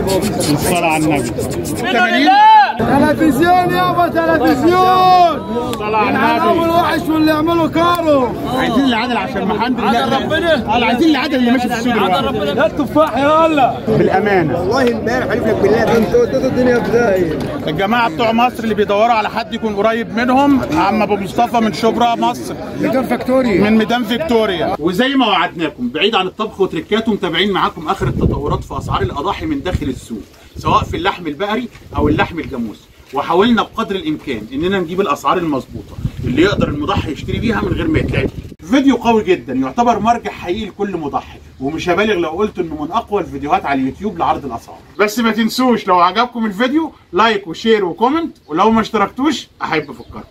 الصلاة على النبي. 80 تلفزيون يابا تلفزيون. الصلاة على النبي. يعملوا وحش واللي يعملوا كارو. عايزين العدل عشان محمد ربنا. عايزين العدل اللي ماشي في السوق دلوقتي. لا التفاح يلا. بالأمانة. والله امبارح حلف لك بالله انتوا وديتوا الدنيا في داهية. الجماعة بتوع مصر اللي بيدوروا على حد يكون قريب منهم، عم أبو مصطفى من شبرا مصر. ميدان فيكتوريا. من ميدان فيكتوريا. وزي ما وعدناكم بعيد عن الطبخ وتركاته متابعين معاكم آخر التطورات في أسعار الأضاحي من داخل السوق، سواء في اللحم البقري أو اللحم الجاموسي. وحاولنا بقدر الامكان اننا نجيب الاسعار المظبوطه اللي يقدر المضحي يشتري بيها من غير ما يتلعب. فيديو قوي جدا يعتبر مرجع حقيقي لكل مضحي، ومش هبالغ لو قلت انه من اقوى الفيديوهات على اليوتيوب لعرض الاسعار. بس ما تنسوش لو عجبكم الفيديو لايك وشير وكومنت، ولو ما اشتركتوش احب افكركم.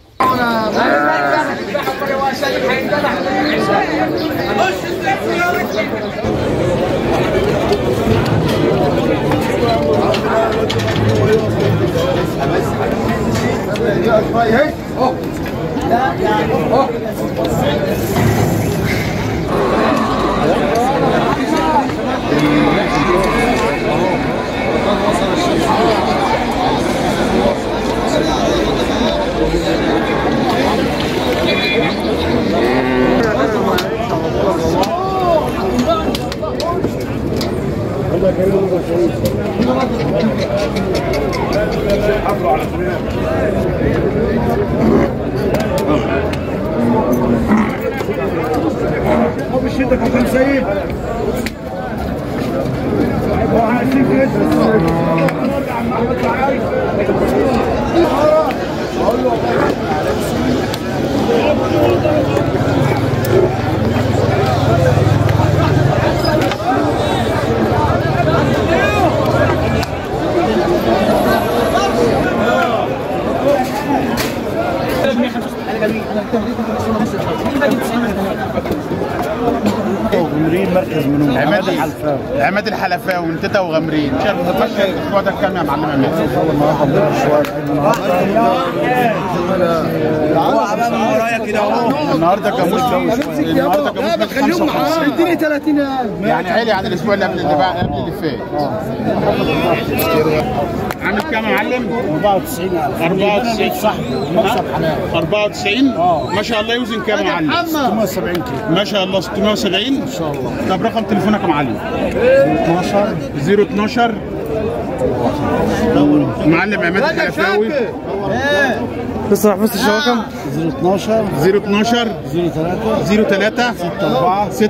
بالشدة كان سيد. غمرين مركز منهم عماد الحلفاوي من تيتا وغمرين. شايف الاسبوع ده بكام يا معلم عماد؟ النهارده جاموس النهارده جاموس 55. اديني 30,000 يعني عالي عن الاسبوع اللي قبل اللي فات. عامل كام يا معلم؟ 94,000. 94 صاحبي مكسب حلال. 94 ما شاء الله. يوزن كام يا معلم؟ 670 كيلو ما شاء الله. 670 ان شاء الله. طب رقم تليفونك يا معلم؟ 012 معلم عماد الحلفاوي. تسرح بس الشبكه 012 03 64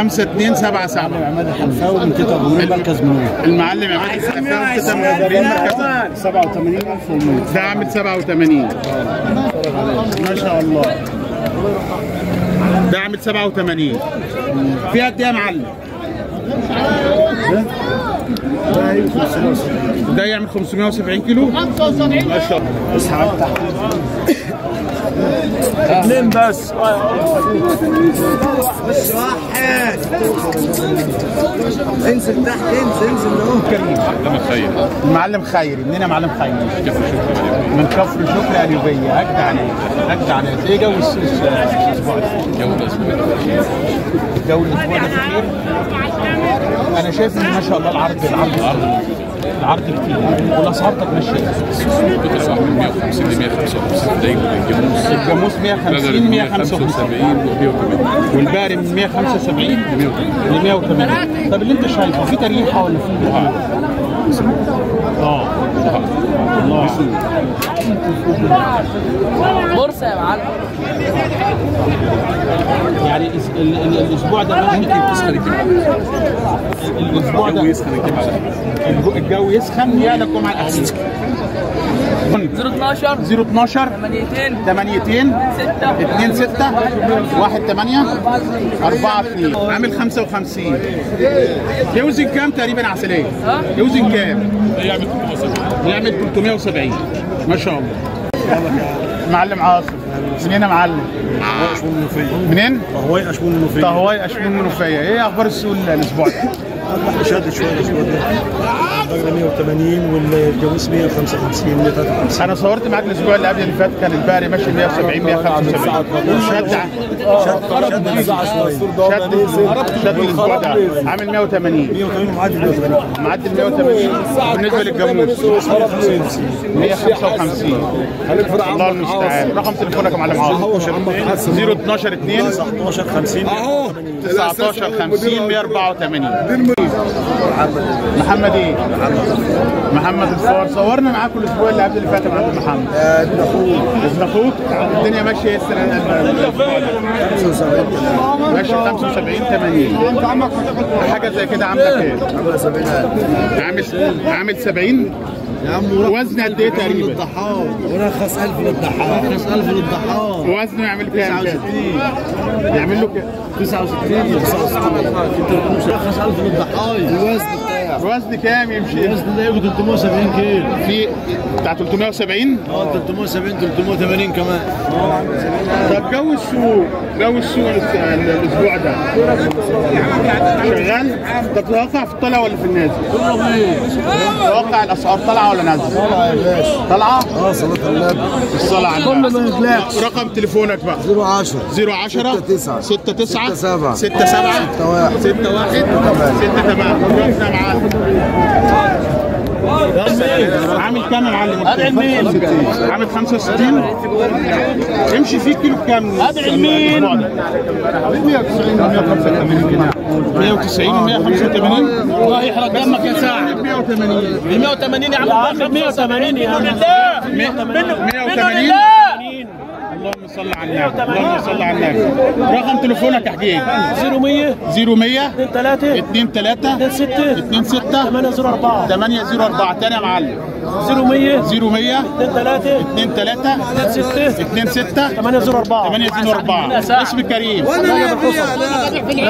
5277 عماد الحلفاوي من تيتا غمرين مركز منوف. المعلم عماد الحلفاوي من تيتا غمرين مركز 87,100 ده عامل 87 ما شاء الله. ده عامل 87 فيها قد ايه يا معلم؟ ده يعمل 570 كيلو ما شاء الله. اثنين بس واحد. انزل تحت انزل اهو. المعلم خيري. منين يا معلم خيري؟ من كفر شكري قليوبيه. اجدع ناس اجدع ناس. ايه جو الاسبوع ده؟ جو الاسبوع ده كتير. انا شايف ان ما شاء الله العرض كتير والاسعار كانت ماشيه. من 150 ل 155 دايما. الجاموس 150 175 والبقري من 175 ل 180. طب اللي انت شايفه في تريحه ولا في الله بورصه يا معلم. يعني الاسبوع ده ممكن تسخن الاسبوع ده الجو يسخن يا الجمعه الاخيره. 012 82 26 18 عامل 55. يوزن كام تقريبا عسليه؟ يوزن كام؟ يعمل 370 ما شاء الله. معلم عاصم. منين يا معلم؟ منين؟ طهواي اشمون منوفيه. طهواي اشمون منوفيه. ايه اخبار السوق الاسبوع ده؟ شاد شويه البقره 180 والجاموس 155 153. انا صورت معاك الاسبوع اللي قبل اللي فات كان البقري ماشي 170 175. شد الاسبوع ده عامل 180 معدل 180. بالنسبه للجاموس 155. الله المستعان. رقم تليفونك يا معلم عاصم 012 2 19 50 19 50 184. محمد ايه؟ محمد الفار. صورنا معاكم الاسبوع اللي قبل اللي فات يا معلم محمد. ابن اخوك. الدنيا ماشيه ايه السنه دي؟ ماشي 75 80. حاجه زي كده عامله كام؟ عامل 70. يا عم وزن قد ايه تقريبا؟ للضحاك ورخص 1000 للضحاك. رخص 1000 للضحاك. وزنه يعمل كام؟ يعمل له كام؟ 69 رخص 1000 للضحاك. الوزن بتاعه الوزن كام يمشي؟ الوزن ده يبقى 370 كيلو. في بتاع 370؟ 370 380 كمان. طب جو السوق الاسبوع ده شغال؟ طب تتوقع في الطلع ولا في النازل؟ تتوقع الاسعار طالعه ولا نازله؟ طلع يا باشا. طالعه؟ صلاة النبي. الصلاة على النبي. كل ما يطلعش. رقم تليفونك بقى 010 010 69 67 67 61 عامل كام يا معلم؟ عامل 65. امشي فيه كيلو بكام؟ ادعي مين؟ 190 185. الله يحرق دمك يا ساعة. 180 يا عم. 180 يا عم. 180. اللهم صل على النبي. اللهم صل على النبي. رقم تليفونك يا حبيبي 0100 23 26 804 804. تاني يا معلم 0100 23 26 804. اسم كريم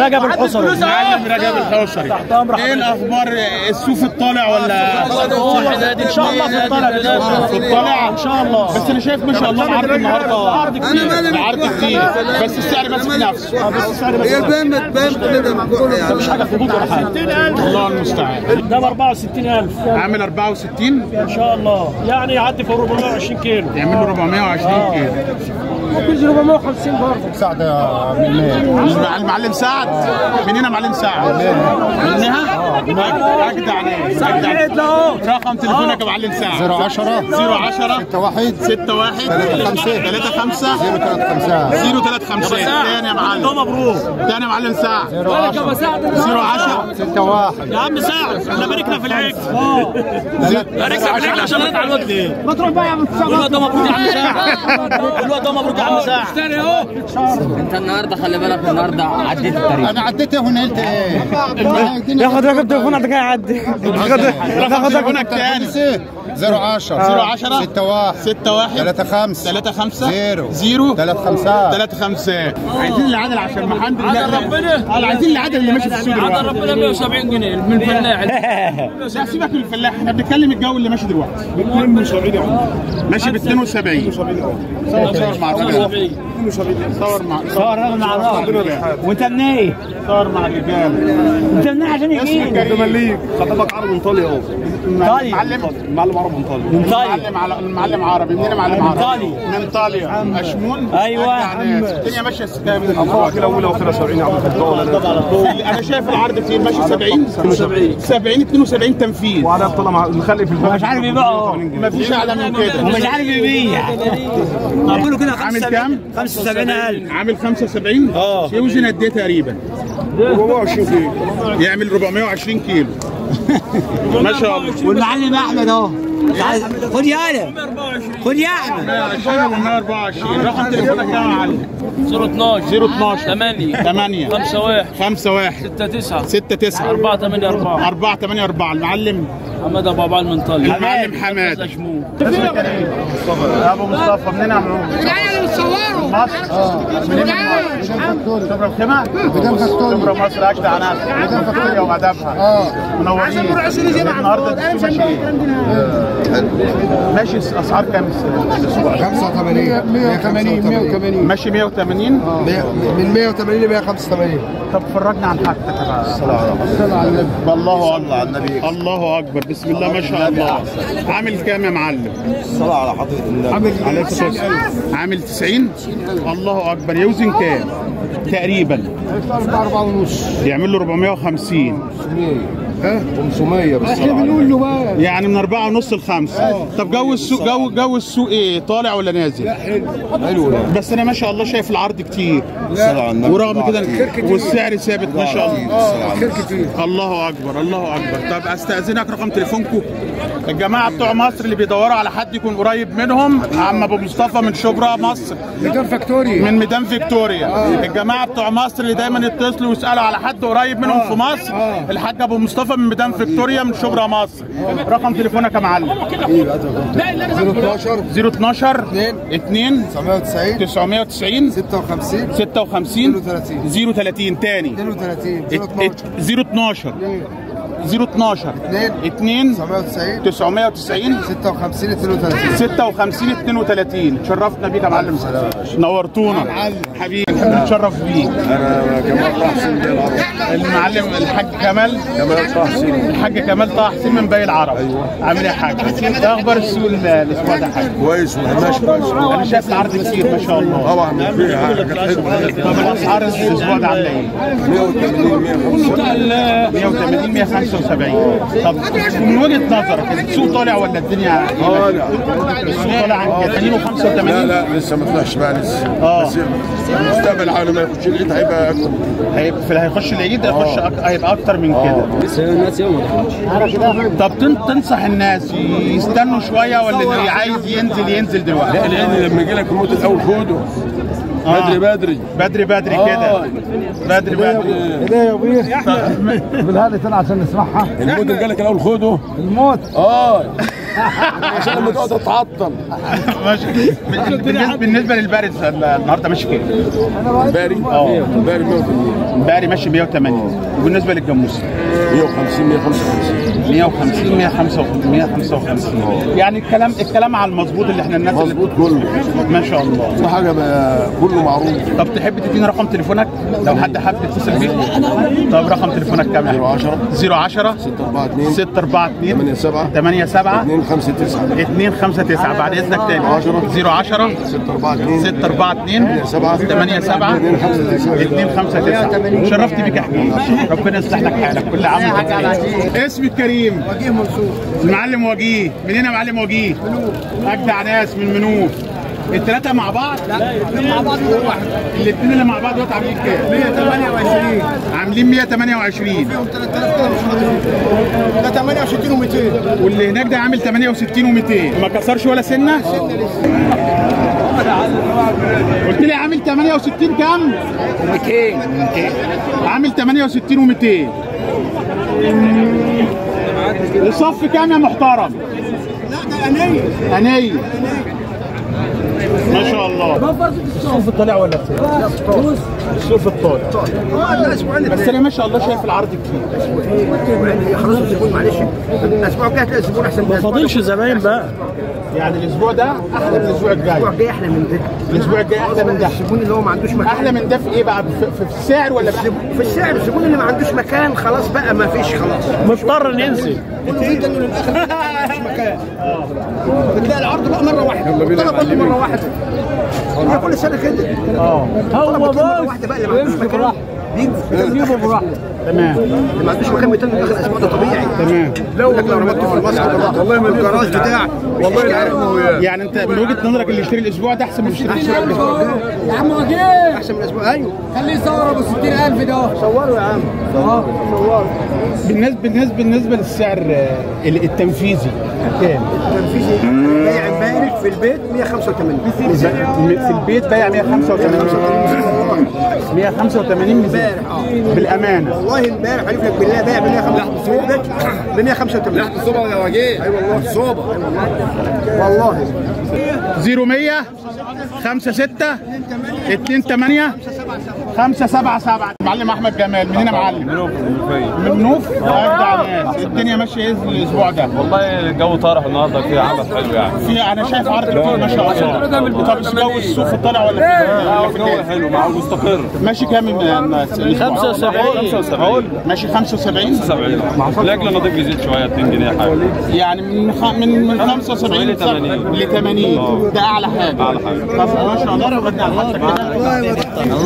رجب الحصري. معلم رجب الحوشري. ايه الاخبار؟ السوق الطالع ولا ان شاء الله في الطلع في الطالع؟ ان شاء الله. بس انا شايف ما شاء الله العرض النهارده عرض كتير بس السعر ماسك نفسه. بس السعر بس هي البان ما تبان كده مقطوع يعني. مش حاجه في بوط ولا حاجه. الله المستعان. ده ب 64000 عامل 64 ان شاء الله، يعني يعدي فوق 420 كيلو. يعمل له 420 كيلو. ممكن 450 برضه. سعد يا المعلم سعد. منين يا معلم سعد؟ منها؟ اجدع ناس. رقم تليفونك يا معلم سعد 010 61 35 035. تاني يا معلم. مبروك. تاني يا معلم سعد 010 61 يا عم سعد احنا باركنا في العيد. باركنا في العيد عشان نطلع على الواد. ما تروح بقى يا عم سعد. الواد ده مبروك يا عم سعد. الواد ده مبروك يا عم سعد. اشتري اهو. انت النهارده خلي بالك النهارده عديت الطريق. انا عديت هنا قلت ايه؟ ياخد رقم تليفون عندك يعدي. رقم تليفونك تاني 010 61 35 0 35. عايزين العدل عشان ما حد عايزين العدل اللي ماشي في السوق دلوقتي. عدل ربنا 170 جنيه من الفلاح. لا سيبك من الفلاح، احنا بنتكلم الجو اللي ماشي دلوقتي. 72 ماشي ب 72. صور مع الرجال. صور مع الراجل. وانت منين؟ صور مع الرجال. انت منين عشان يجيب؟ انت مليك خطبك عربي انطالي اهو. المعلم عربي انطالي. المعلم عربي. منين يا معلم عربي؟ من ايطاليا. اشمون. ايوه. الدنيا ماشيه كام؟ افراح الاولى واخرها 70 يا عم انا شايف العرض كتير ماشي 70 72 تنفيذ. وعلى طلع مخلي في البلد مش عارف يبيعه. مفيش اعلى من كده. ومش عارف يبيع. اقول له كده عامل كام؟ 75000. عامل 75. يوزن قد ايه تقريبا؟ 420 كيلو. يعمل 420 كيلو. ما شاء الله. والمعلم احمد اهو. خد يا احمد. خد يا احمد. 124. رقم تليفونك كام يا معلم؟ 012 8 51 51 69 69 484 484. المعلم حماد ابو عبال من طالب. المعلم حماد. ابو مصطفى منين يا عمرو؟ انا اللي مصوره مصر؟ منين شبرا الخيمة؟ شبرا مصر اجدع ناس. فاكتوريا وادابها. منورين. النهارده ماشي ايه؟ ماشي اسعار كام الاسبوع؟ 85 180 180 ماشي 180 من 180 ل 185. طب فرجنا عن حاجتك بقى. الصلاة على النبي. الله اكبر الله اكبر بسم الله ما شاء الله. عامل كام يا معلم؟ الصلاة على حضرة النبي. عامل 90. الله اكبر. يوزن كام تقريبا؟ 4 ونص. يعمل له 450 500 بس. احنا بنقول له بقى يعني من 4 ونص ل 5. طب جو السوق جو السوق ايه؟ طالع ولا نازل؟ لا حلو. بس انا ما شاء الله شايف العرض كتير. الصلاة على النبي. ورغم كده والسعر ثابت ما شاء الله. خير كتير. الله اكبر الله اكبر. طب استاذنك رقم تليفونكم. الجماعه بتوع مصر اللي بيدوروا على حد يكون قريب منهم، عم ابو مصطفى من شبرا مصر. ميدان فاكتوريا. من ميدان فيكتوريا. الجماعه بتوع مصر اللي دايما يتصلوا ويسالوا على حد قريب منهم في مصر، الحاج ابو مصطفى من ميدان فيكتوريا من شبرا مصر. رقم تليفونك يا معلم. 012 2 990 56 030 تاني 012 2 990 56 32. تشرفنا بيك يا معلم. نورتونا حبيبي. نتشرف بيك. انا كمال طه حسين المعلم الحاج كمال طه حسين. الحاج كمال طه حسين من باقي العرب. عامل ايه يا حاج؟ ايه اخبار السوق الاسبوع ده يا حاج؟ كويس وماشي كويس. انا شايف العرض كتير ما شاء الله. طبعا في حاجات حلوه. طب الاسعار الاسبوع ده عامله ايه؟ 180 175. طب من وجهه نظرك السوق طالع ولا الدنيا؟ طالع. السوق طالع عن 80 و85؟ لا لسه ما طلعش بقى لسه. بس المستقبل على ما يخش العيد هيبقى اكتر. هيخش العيد هيبقى اكتر من كده. لسه الناس يوم طب تنصح الناس يستنوا شويه ولا اللي عايز ينزل دلوقتي؟ لا لان لما يجي لك الموت الاول خده. بدري كده. بدري. ايه يا ابويا؟ بالهادي تاني عشان نسمعها. الموت اللي جالك الاول خده. الموت. عشان لما تقعد تتعطل. ماشي. بالنسبه للبارد النهارده ماشي كام؟ باري 180. باري ماشي 180. وبالنسبه للجاموس 150 155 150 يعني الكلام على المظبوط اللي احنا الناس مظبوط كله ما شاء الله. كل حاجه بقى كله معروف. طب تحب تدينا رقم تليفونك لو حد حابب يتصل بيك؟ طب رقم تليفونك كام يا 010 642 87 259 بعد اذنك تاني 010 642 87 259. شرفت بيك يا حبيبي. ربنا يصلح لك حالك. كل عام وانت بخير. اسمي الكريم وجيه منصور. المعلم وجيه. منين يا معلم وجيه؟ اجدع ناس من منوف. الثلاثة مع بعض؟ لا الاثنين مع بعض واحد. الاثنين اللي مع بعض دلوقتي عاملين كام؟ 128. عاملين 128. فيهم 3000 كده مش حاضرين. ده 68 و200. واللي هناك ده عامل 68 و200. ما كسرش ولا سنة؟ قلت لي عامل 68 كام؟ 200. عامل 68 و200. وصف كام يا محترم؟ لا ده أنية ما شاء الله. الصوف الطالع ولا الصوف الطالع؟ بس انا ما شاء الله شايف العرض كتير. خلاص الزبون معلش الاسبوع الجاي هتلاقي الزبون احسن. ما فاضلش زباين بقى. يعني الاسبوع ده احلى من الاسبوع الجاي. الاسبوع الجاي احلى من ده. الاسبوع الجاي احلى من ده. الزبون اللي هو ما عندوش مكان احلى من ده في ايه بقى؟ في السعر ولا بقى؟ في السعر. الزبون اللي ما عندوش مكان خلاص بقى ما فيش خلاص. مضطر ننزل. كله جدا للاخر ما عندوش مكان. بتلاقي العرض بقى مره واحده. الطلب برضه مره واحده. هي كل سنه كده. هو مره واحده بقى اللي ما عندوش مكان بيجيبوا براحته. تمام. اللي ما عندوش مكان بيتم داخل الاسبوع ده طبيعي. تمام. لو ربطته في المسقط والله من الجراج بتاعك والله اللي عارف هو يعني انت من وجهه نظرك اللي يشتري الاسبوع ده احسن من يشتري الاسبوع الجاي؟ يا عم وجيه احسن من الاسبوع. ايوه خليه يصور ابو 60000 ده. صوروا يا عم. صوروا. بالنسبه للسعر التنفيذي كام؟ التنفيذي بيع امبارح في البيت 185. في البيت بايع 185 امبارح. بالامانه والله امبارح حلف لك بالله بايع ب 185 في البيت ب 185 ريحه الصوبه يا وجيه. اي والله الصوبه. والله 0100 56 28 577. معلم احمد جمال منين يا معلم؟ من منوف. اجدع ناس. الدنيا ماشيه ايه الاسبوع ده؟ والله الجو طارح النهارده فيه عدد حلو يعني. في انا شايف عرض كتير ما شاء الله. طب الجو الصوف طالع ولا لا الجو حلو معقول مستقر. ماشي كام الناس؟ 75 ماشي 75 الاكل نضيف يزيد شويه 2 جنيه حاجه. يعني من 75 ل 80 ده اعلى حاجه. اعلى حاجه. طب ما شاء الله ربنا على حالتك كده.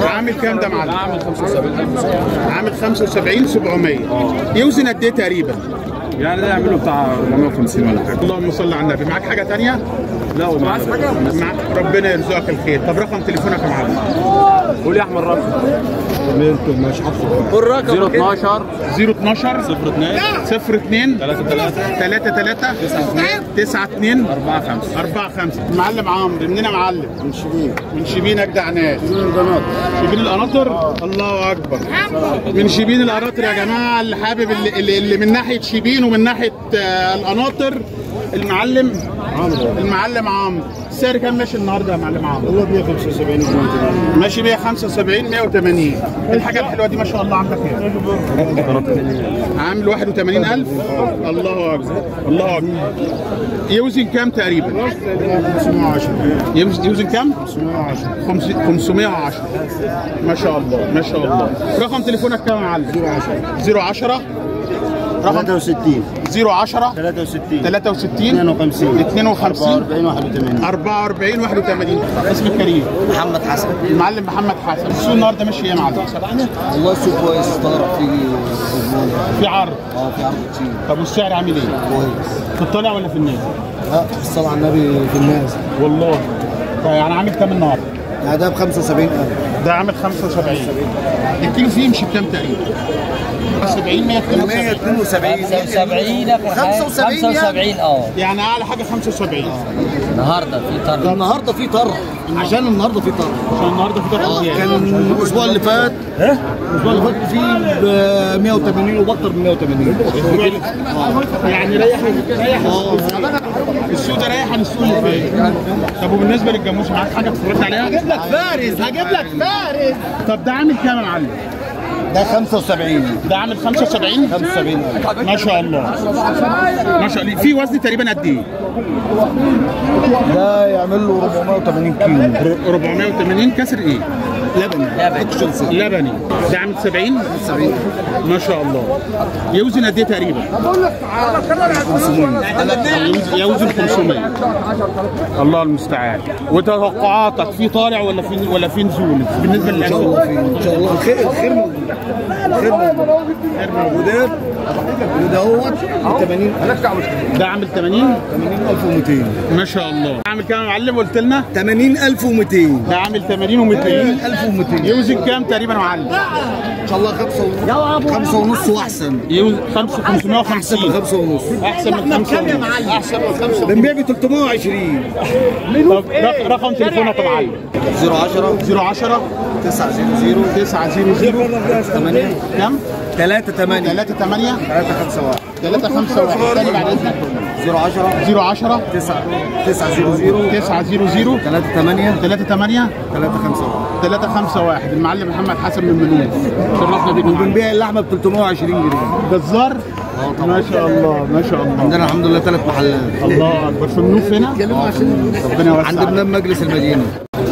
عامل كام ده معلم؟ عامل 75. عامل 75 700. يوزن قد ايه تقريبا؟ يعني ده يعملوا بتاع 450 ولا حاجه. اللهم صل على النبي. معاك حاجه ثانيه؟ لا وما معاك ربنا يرزقك الخير. طب رقم تليفونك يا معلم؟ قول يا احمد رقم. مش حاطه. قول رقم 012 012 02 33 92 45. المعلم عمرو منين يا معلم؟ من شبين. من شبين اجدع ناس. من القناطر. شبين القناطر. الله اكبر. من شبين القناطر يا جماعه اللي حابب اللي من ناحيه شبين ومن ناحيه القناطر. المعلم عمرو. السعر كام ماشي النهارده يا معلم عمرو؟ والله 175 ماشي 175 180. الحاجه الحلوه دي ما شاء الله عندك ايه؟ عامل 81,000. الله اكبر الله اكبر. يوزن كام تقريبا؟ 510. يوزن كام؟ 510. 510. ما شاء الله ما شاء الله. رقم تليفونك كام يا معلم؟ 010 63 010 63 53 52 44 81. اسمك كريم. محمد حسن. المعلم محمد حسن. السوق النهارده ماشي ايه يا معلم؟ والله السوق كويس. طالع في عرض. في عرض كتير. طب والسعر عامل ايه؟ كويس. في الطالع ولا في النازل؟ لا الصلاة على النبي في الناس. والله. يعني عامل كام النهارده؟ يعني ده ب 75,000. ده عامل 75. الكيلو فيه يمشي بكام تقريبا؟ 70 172 75 يعني اعلى حاجه 75. النهارده في طرد. النهارده في طرد. عشان النهارده في طرد. عشان النهارده في طرد زياده. كان الاسبوع اللي فات الاسبوع اللي فات فيه ب 180 وبطل ب 180. يعني ريح السوق ده رايح عن السوق اللي فات. طب وبالنسبه للجاموس معاك حاجه ترد عليها؟ هجيب لك فارس. طب ده عامل كام يا معلم؟ ده 75. ده عامل 75 ما شاء الله ما شاء الله. في وزن تقريبا قد ايه؟ ده يعمل له 480 كيلو. 480 كسر ايه؟ لبني. ده عامل 70 ما شاء الله. يوزن قد ايه تقريبا؟ يوزن 500. الله المستعان. وتوقعاتك في طالع ولا في نزول بالنسبه للاسواق؟ ان شاء الله الخير موجود. وده هو 80. ده عامل 80,200. ما شاء الله. عامل كام يا معلم قلت لنا؟ 80,200. ده عامل 80,200. 80,200. يوزن كام تقريبا يا معلم؟ ان شاء الله 5 ونص واحسن. 550. 5 ونص. احسن من 5 ونص. احسن من 5 بنبيع ب 320. طب رقم تليفونك يا معلم؟ 010 900 8 كام؟ 38 351 351 تاني بعد اذنك. 010 900 900 38 38 351. المعلم محمد حسن من بنوك. شرفنا بيك. وبنبيع اللحمه ب 320 جنيه. جزار؟ ما شاء الله ما شاء الله. عندنا الحمد لله 3 محلات. الله اكبر. في منوف هنا؟ ربنا يوسع. عند بنان مجلس المدينه.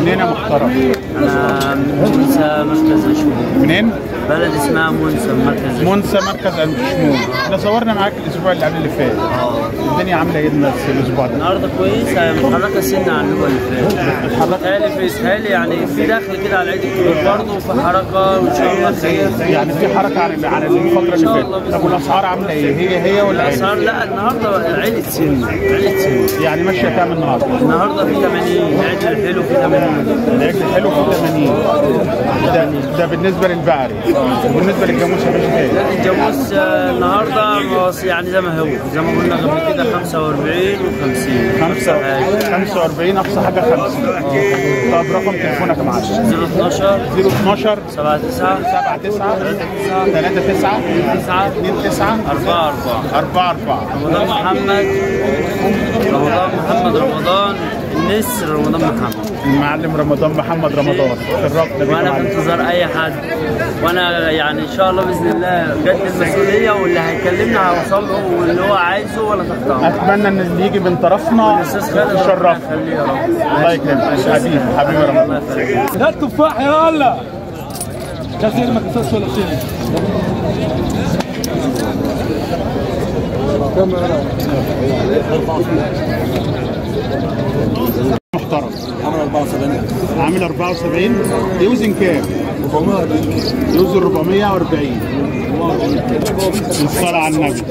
منين يا محترم؟ انا من منسى مركز عشمون. منين؟ بلد اسمها منسى مركز عشمون. منسى مركز عشمون. احنا صورنا معاك الاسبوع اللي قبل اللي فات. الدنيا عامله ايه الناس الاسبوع ده؟ النهارده كويسه متحركه سنه عن الاسبوع اللي فات. بيتهيألي يعني في دخل كده على العيد الكبير برضه وفي حركه وان شاء الله خير. يعني في حركه على الفتره اللي فاتت. طب والاسعار عامله ايه؟ هي ولا ايه؟ الاسعار لا النهارده عيله سن. يعني ماشيه كام النهارده؟ النهارده في 80. العيد الحلو في 80. العيد الحلو في ده بالنسبه للبقري. وبالنسبه للجاموس يا باشا ايه؟ الجاموس النهارده يعني زي ما هو زي ما قلنا قبل كده 45 و50. 45 اقصى حاجه 50. طب رقم تليفونك يا معلم؟ 012 79 79 39 29 44. رمضان النسر رمضان محمد. المعلم رمضان محمد رمضان. وانا في انتظار اي حد، وانا يعني ان شاء الله باذن الله جت المسؤوليه واللي هيكلمنا هوصل له واللي هو عايزه ولا تحتار. اتمنى ان اللي يجي من طرفنا يشرفنا. الله يكرمك حبيبي رمضان. ده التفاح يلا كثير ما كسرش ولا شيء. محترم. عامل 74 يوزن كام؟ 440. يوزن 440. الصلاة على النبي.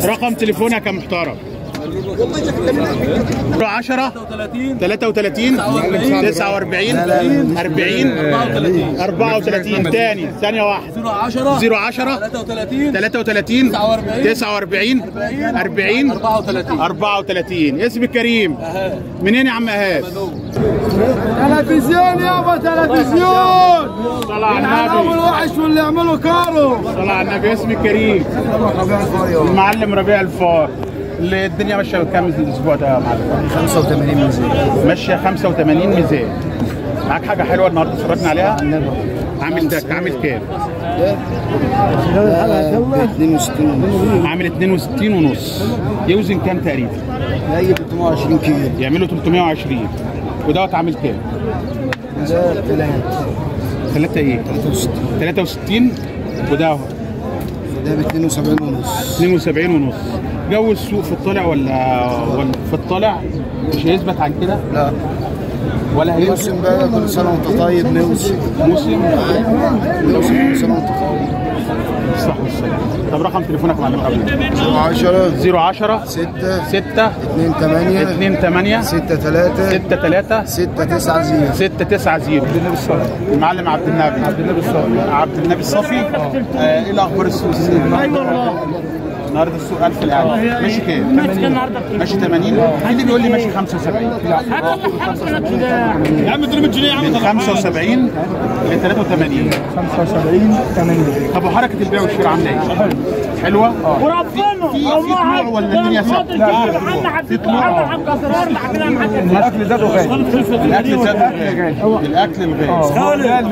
رقم تليفونك يا محترم؟ 10 33 49 40 34. تاني ثانية واحدة. 010 33 49 40 34. اسمك كريم. منين يا عم ايهاب؟ تلفزيون يابا تلفزيون. صلاة على النبي. الوحش واللي يعملوا كارو. صلاة على النبي. اسمك كريم. المعلم ربيع الفار. الدنيا ماشيه بكام الاسبوع ده يا معلم؟ 85 ميزان. ماشيه 85 ميزان. معاك حاجه حلوه النهارده اتفرجنا عليها؟ عامل ده عامل كام؟ 62. عامل 62 ونص. يوزن كام تقريبا؟ هي 320 كيلو. يعملوا 320. ودوت عامل كام؟ ده 3 ايه؟ 63. وده ب 72 ونص. 72 ونص. جو السوق في الطالع ولا في الطالع مش هيثبت عن كده؟ لا ولا هيثبت. موسم بقى كل سنه وانت طيب. موسم كل سنه وانت طيب. صح والسلام. طب رقم تليفونك يا معلم قبل؟ 010 6 6 2 8 6 3 6 9 0. المعلم عبد النبي الصافي. ايه الاخبار السوق؟ النهارده السوق 1000 الان ماشي كام؟ ماشي 80. في اللي بيقول لي ماشي 75. يا عم اديله 100 جنيه يا عم. من 75 ل 83. 75 80. طب وحركه البيع والشراء عامله ايه؟ حلوه؟ في طلوع ولا الدنيا ثابته؟ في طلوع. الاكل ذاته غالي. الاكل ذاته غالي. الاكل الغالي.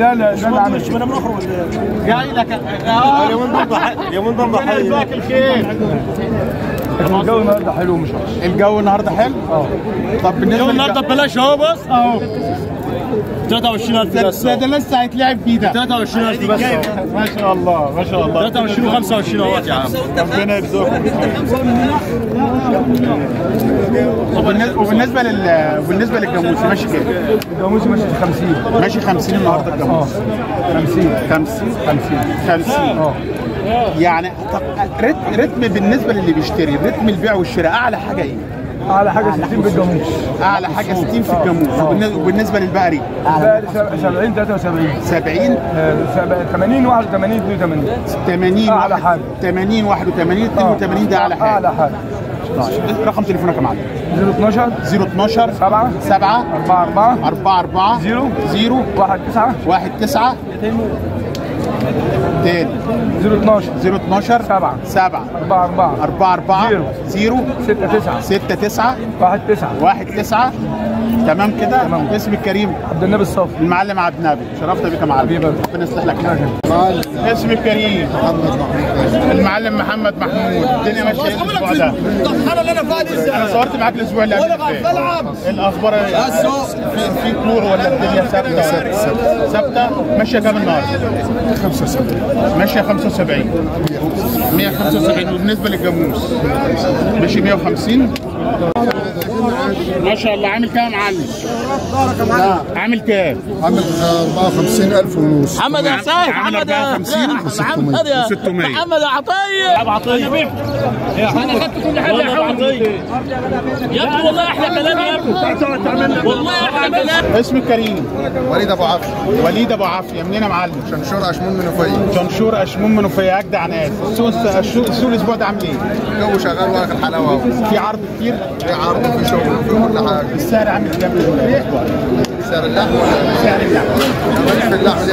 لا مش جاي لك يومين ضربه حلو. باكل خير. الجو النهارده حلو مش وحش. الجو النهارده حلو؟ طب بالنسبه النهارده ببلاش اهو. بص اهو 23,000 بس. ده لسه هيتلعب فيه ده. 23,000 بس. ما شاء الله ما شاء الله. 23 و25 اهوت يا عم. ربنا يرزقكم. وبالنسبه للجاموس ماشي كام؟ الجاموس ماشي 50. ماشي 50 النهارده الجاموس. 50. يعني طب رتم بالنسبه للي بيشتري، رتم البيع والشراء اعلى حاجه ايه؟ اعلى حاجه 60 بالجاموس. اعلى حاجه 60 في الجاموس. وبالنسبه للبقري؟ البقري 70 73. 70 80 81 82. 80 اعلى حاجه. 80 81 82 ده اعلى حاجه. اعلى حاجه. رقم تليفونك يا معلم؟ 012 7 44 0 19 تاني 012 7 44 0 6 9 1 9. تمام كده. اسمك كريم. عبد النبي الصافي. المعلم عبد النبي. شرفت بك يا معلم. ربنا يصلح لك حالك. اسمك كريم. المعلم محمد محمود. الدنيا ماشيه ايه الاسبوع ده؟ انا صورت معاك الاسبوع اللي قبل الاخبار في طلوع ولا الدنيا ثابته؟ ماشيه كام النهارده؟ 75. ماشيه 75 175. وبالنسبه للجاموس ماشي 150. ما شاء الله. عامل كام يا معلم؟ عامل كام؟ عامل 54,000 ونص. محمد يا سيد، محمد يا محمد يا 600. محمد يا عطيه. ابو عطيه انا خدت كل حاجه يا عطيه يا ابني. والله احلى كلام يا ابني، والله احلى كلام. اسمك كريم؟ وليد ابو عافيه. وليد ابو عافيه. منين يا معلم؟ شنشور اشمون منوفيه. شنشور اشمون منوفيه. اجدع ناس. السوق الاسبوع ده عامل ايه؟ الجو شغال واخد حلاوه اهو. في عرض كتير؟ في عرض وفي شغل وفي كل حاجه. السعر عامل كام الاسبوع؟ سعر اللحم ولا سعر اللحم؟ في اللحم دي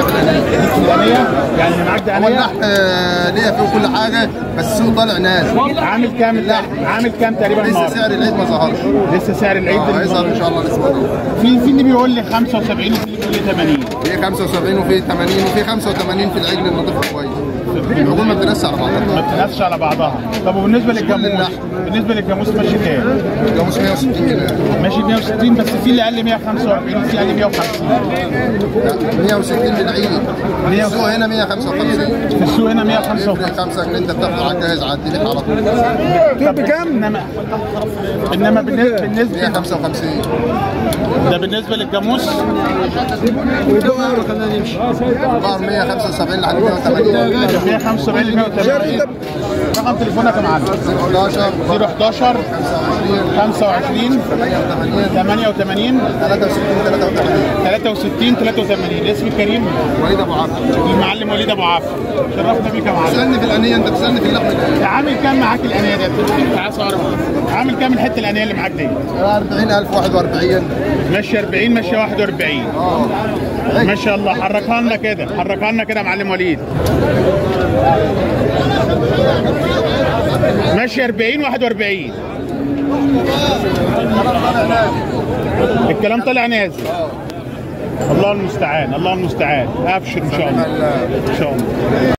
الانيه يعني اللي معاك ده هو انيه؟ اللحم ليا فيه كل حاجه بس السوق طالع ناس. عامل كام اللحم؟ عامل كام تقريبا لسه النهارده؟ سعر العيد ما ظهرش. لسه سعر العيد هيظهر ان شاء الله الاسبوع ده. في اللي بيقول لي 75 وفي اللي بيقول لي 80. في 75 وفي 80 وفي 85 في العجل النظيف كويس. العجول ما بتنسش على بعضها. ما بتنافسش على بعضها. طب وبالنسبه للجاموس؟ بالنسبه للجاموس ماشي كام؟ الجاموس 160 جنيه. ماشي 160 بس في اللي اقل 145 وفي اقل 150. 160 للعيد. السوق هنا 155. في السوق هنا 155. 5 جنيه انت بتاخده على الجاهز على الدليل على طول. طب بكام؟ انما بالنسبه 155. ده بالنسبه للجاموس. البقر 175 لحد 180. 175 ل 180. رقم تليفونك يا معلم؟ 011 011 25 88 63 83. اسمي كريم؟ وليد ابو عافيه. المعلم وليد ابو عافيه. شرفنا بيك يا معلم. بتسالني في الانيه، انت بتسالني في اللحم. عامل كام معاك الانيه دي؟ تعال صور. عامل كام الحته الانيه اللي معاك دي؟ 40,000 41. ماشي 40 ماشي 41. ما شاء الله. حركها لنا كده، حركها لنا كده يا معلم وليد. ماشي 40 41. الكلام طالع نازل. الله المستعان، الله المستعان. ابشر ان شاء الله. ان شاء الله.